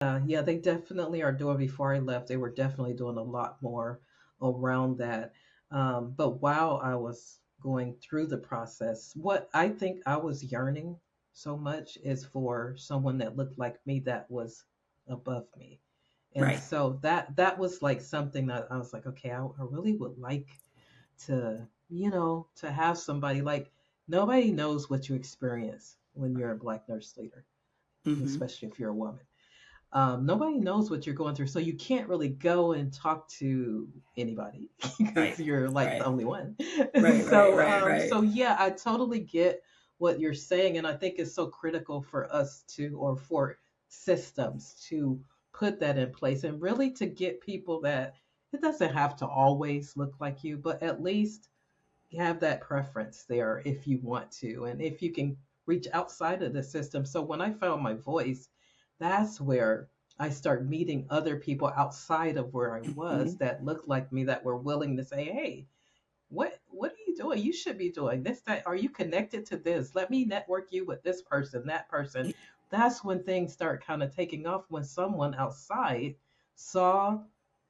Yeah, they definitely are doing. Before I left, they were definitely doing a lot more around that. But while I was going through the process, what I think I was yearning so much is for someone that looked like me that was above me. And Right. so that was like something that I was like, okay, I really would like to, to have somebody like nobody knows what you experience when you're a Black nurse leader, Hmm. especially if you're a woman. Nobody knows what you're going through, so you can't really go and talk to anybody because Right. you're like the Right. only one. Right. Right. so, Right. um, Right. so yeah, I totally get what you're saying, and I think it's so critical for us to, or for systems to put that in place, and really to get people that it doesn't have to always look like you, but at least have that preference there if you want to, and if you can reach outside of the system. So when I found my voice, that's where I start meeting other people outside of where I was Hmm. that looked like me, that were willing to say, hey, what are you doing? You should be doing this, that. Are you connected to this? Let me network you with this person, that person. That's when things start kind of taking off, when someone outside saw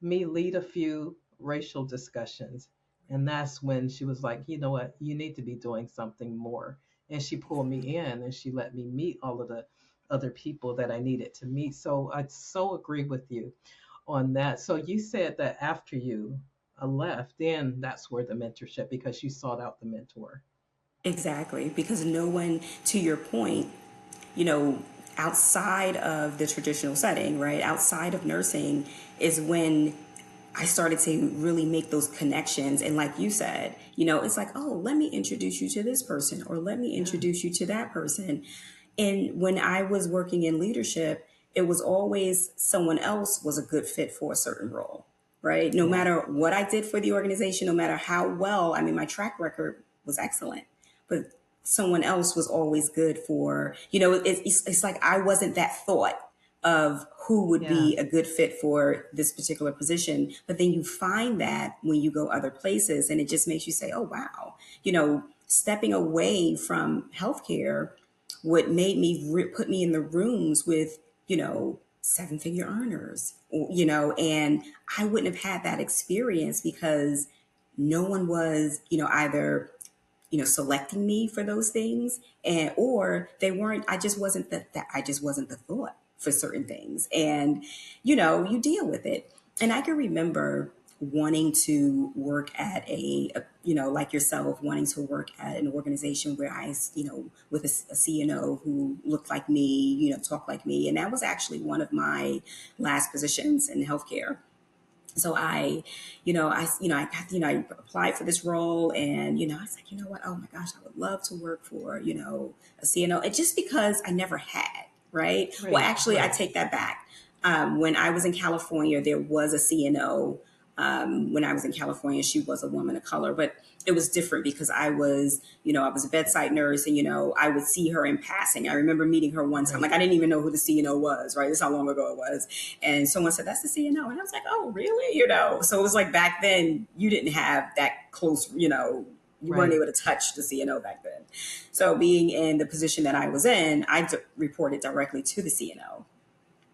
me lead a few racial discussions. And that's when she was like, you know what, you need to be doing something more. And she pulled me in and she let me meet all of the other people that I needed to meet. So I so agree with you on that. So you said that after you left, then that's where the mentorship, because you sought out the mentor. Exactly. Because no one, to your point, you know, outside of the traditional setting, right? Outside of nursing is when I started to really make those connections. And like you said, it's like, oh, let me introduce you to this person or let me Yeah. introduce you to that person. And when I was working in leadership, it was always someone else was a good fit for a certain role, right? No Yeah. matter what I did for the organization, no matter how well, I mean, my track record was excellent, but someone else was always good for, it's like I wasn't that thought of who would Yeah. be a good fit for this particular position. But then you find that when you go other places, and it just makes you say, oh, wow, stepping away from healthcare, what made me put me in the rooms with, seven-figure earners, and I wouldn't have had that experience because no one was, either selecting me for those things, and or they weren't. I just wasn't that I just wasn't the thought for certain things, and you deal with it. And I can remember wanting to work at like yourself, wanting to work at an organization where with a CNO who looked like me, talked like me, and that was actually one of my last positions in healthcare. So I applied for this role, and I was like, what? Oh my gosh, I would love to work for a CNO. And just because I never had, right? Well, Right. actually, I Right. take that back. When I was in California, there was a CNO. When I was in California, she was a woman of color, but it was different because I was a bedside nurse, and I would see her in passing. I remember meeting her one time. Right. Like, I didn't even know who the CNO was, right? This is how long ago it was. And someone said, that's the CNO. And I was like, oh, really? So it was like back then, you didn't have that close, you weren't Right. able to touch the CNO back then. So being in the position that I was in, reported directly to the CNO.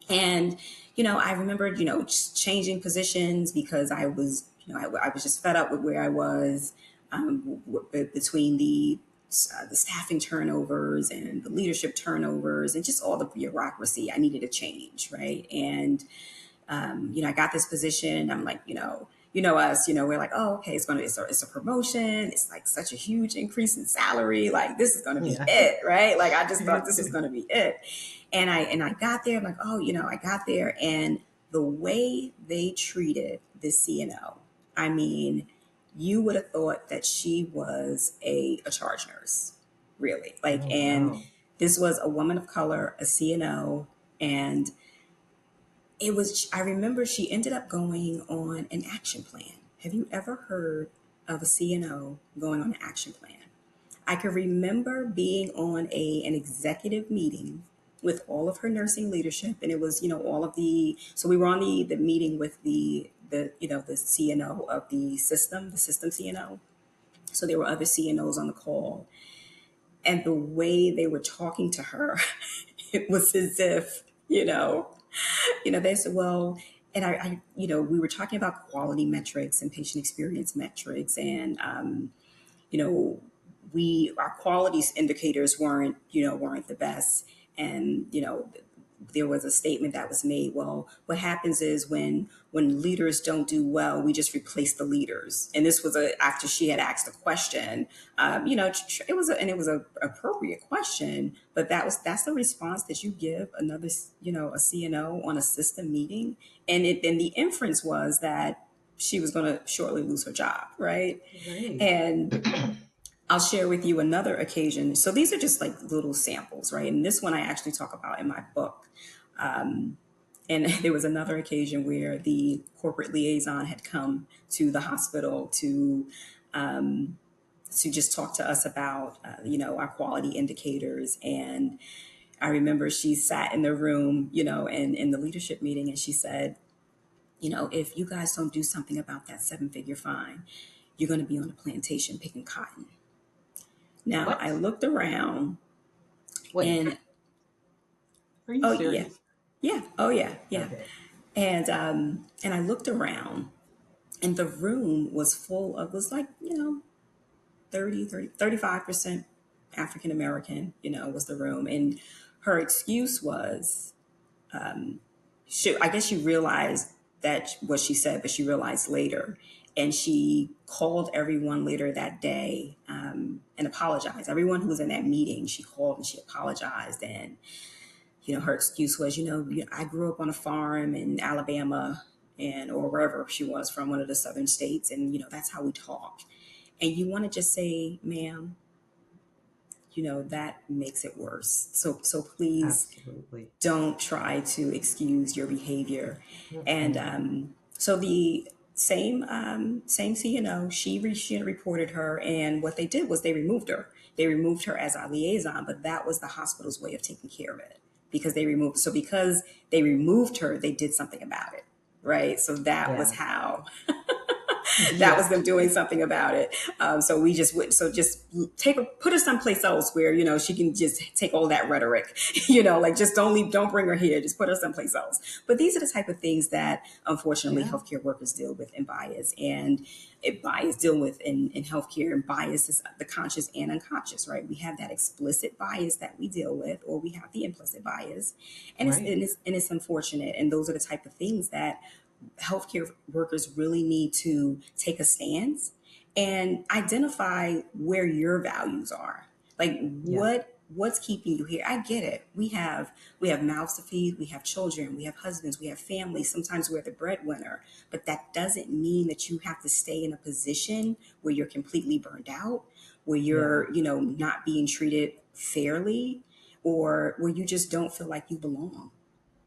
And, I remembered, just changing positions because I was, I was just fed up with where I was, between the staffing turnovers and the leadership turnovers and just all the bureaucracy. I needed a change, right? And I got this position. I'm like, us, we're like, oh, okay, it's a promotion. It's like such a huge increase in salary. Like, this is going to be Yeah. it, right? Like, I just thought this was going to be it. And I got there. I'm like, oh, I got there, and the way they treated this CNO, I mean, you would have thought that she was a charge nurse, really. Like, Oh and wow. this was a woman of color, a CNO, and I remember she ended up going on an action plan. Have you ever heard of a CNO going on an action plan? I can remember being on an executive meeting with all of her nursing leadership, and it was, all of so we were on the meeting with the CNO of the system CNO. So there were other CNOs on the call, and the way they were talking to her, it was as if, They said, well, and we were talking about quality metrics and patient experience metrics, and you know, our quality indicators weren't the best. And, there was a statement that was made, well, what happens is when leaders don't do well, we just replace the leaders. And this was after she had asked a question. It was a appropriate question, but that's the response that you give another, a CNO on a system meeting. And the inference was that she was going to shortly lose her job, right? Right. And I'll share with you another occasion. So these are just like little samples, right? And this one I actually talk about in my book. And there was another occasion where the corporate liaison had come to the hospital to just talk to us about, our quality indicators. And I remember she sat in the room, and in the leadership meeting, and she said, if you guys don't do something about that 7-figure fine, you're going to be on a plantation picking cotton. Now I What? looked around Wait, and are you oh yeah, serious? yeah, oh yeah, yeah. Okay. And I looked around and the room was full of was like, 35% African American, was the room. And her excuse was, I guess she realized that what she said, but she realized later. And she called everyone later that day and apologized. Everyone who was in that meeting, she called and she apologized. And, her excuse was, I grew up on a farm in Alabama or wherever she was from, one of the southern states. And, that's how we talk. And you want to just say, ma'am, that makes it worse. So please Absolutely. don't try to excuse your behavior. And Mm-mm. so the same CNO, she had reported her, and what they did was they removed her. They removed her as our liaison, but that was the hospital's way of taking care of it because because they removed her, they did something about it, right? So that was Yeah. how that was Yeah. them doing something about it. So we just would, so just put her someplace else where, she can just take all that rhetoric, like just don't bring her here, just put her someplace else. But these are the type of things that unfortunately Yeah. healthcare workers deal with in bias, and bias deal with in healthcare. And bias is the conscious and unconscious, right? We have that explicit bias that we deal with, or we have the implicit bias. And Right. it's unfortunate. And those are the type of things that healthcare workers really need to take a stance and identify where your values are. Like Yeah. what's keeping you here? I get it. We have mouths to feed, we have children, we have husbands, we have families. Sometimes we're the breadwinner, but that doesn't mean that you have to stay in a position where you're completely burned out, where Yeah. you're not being treated fairly, or where you just don't feel like you belong.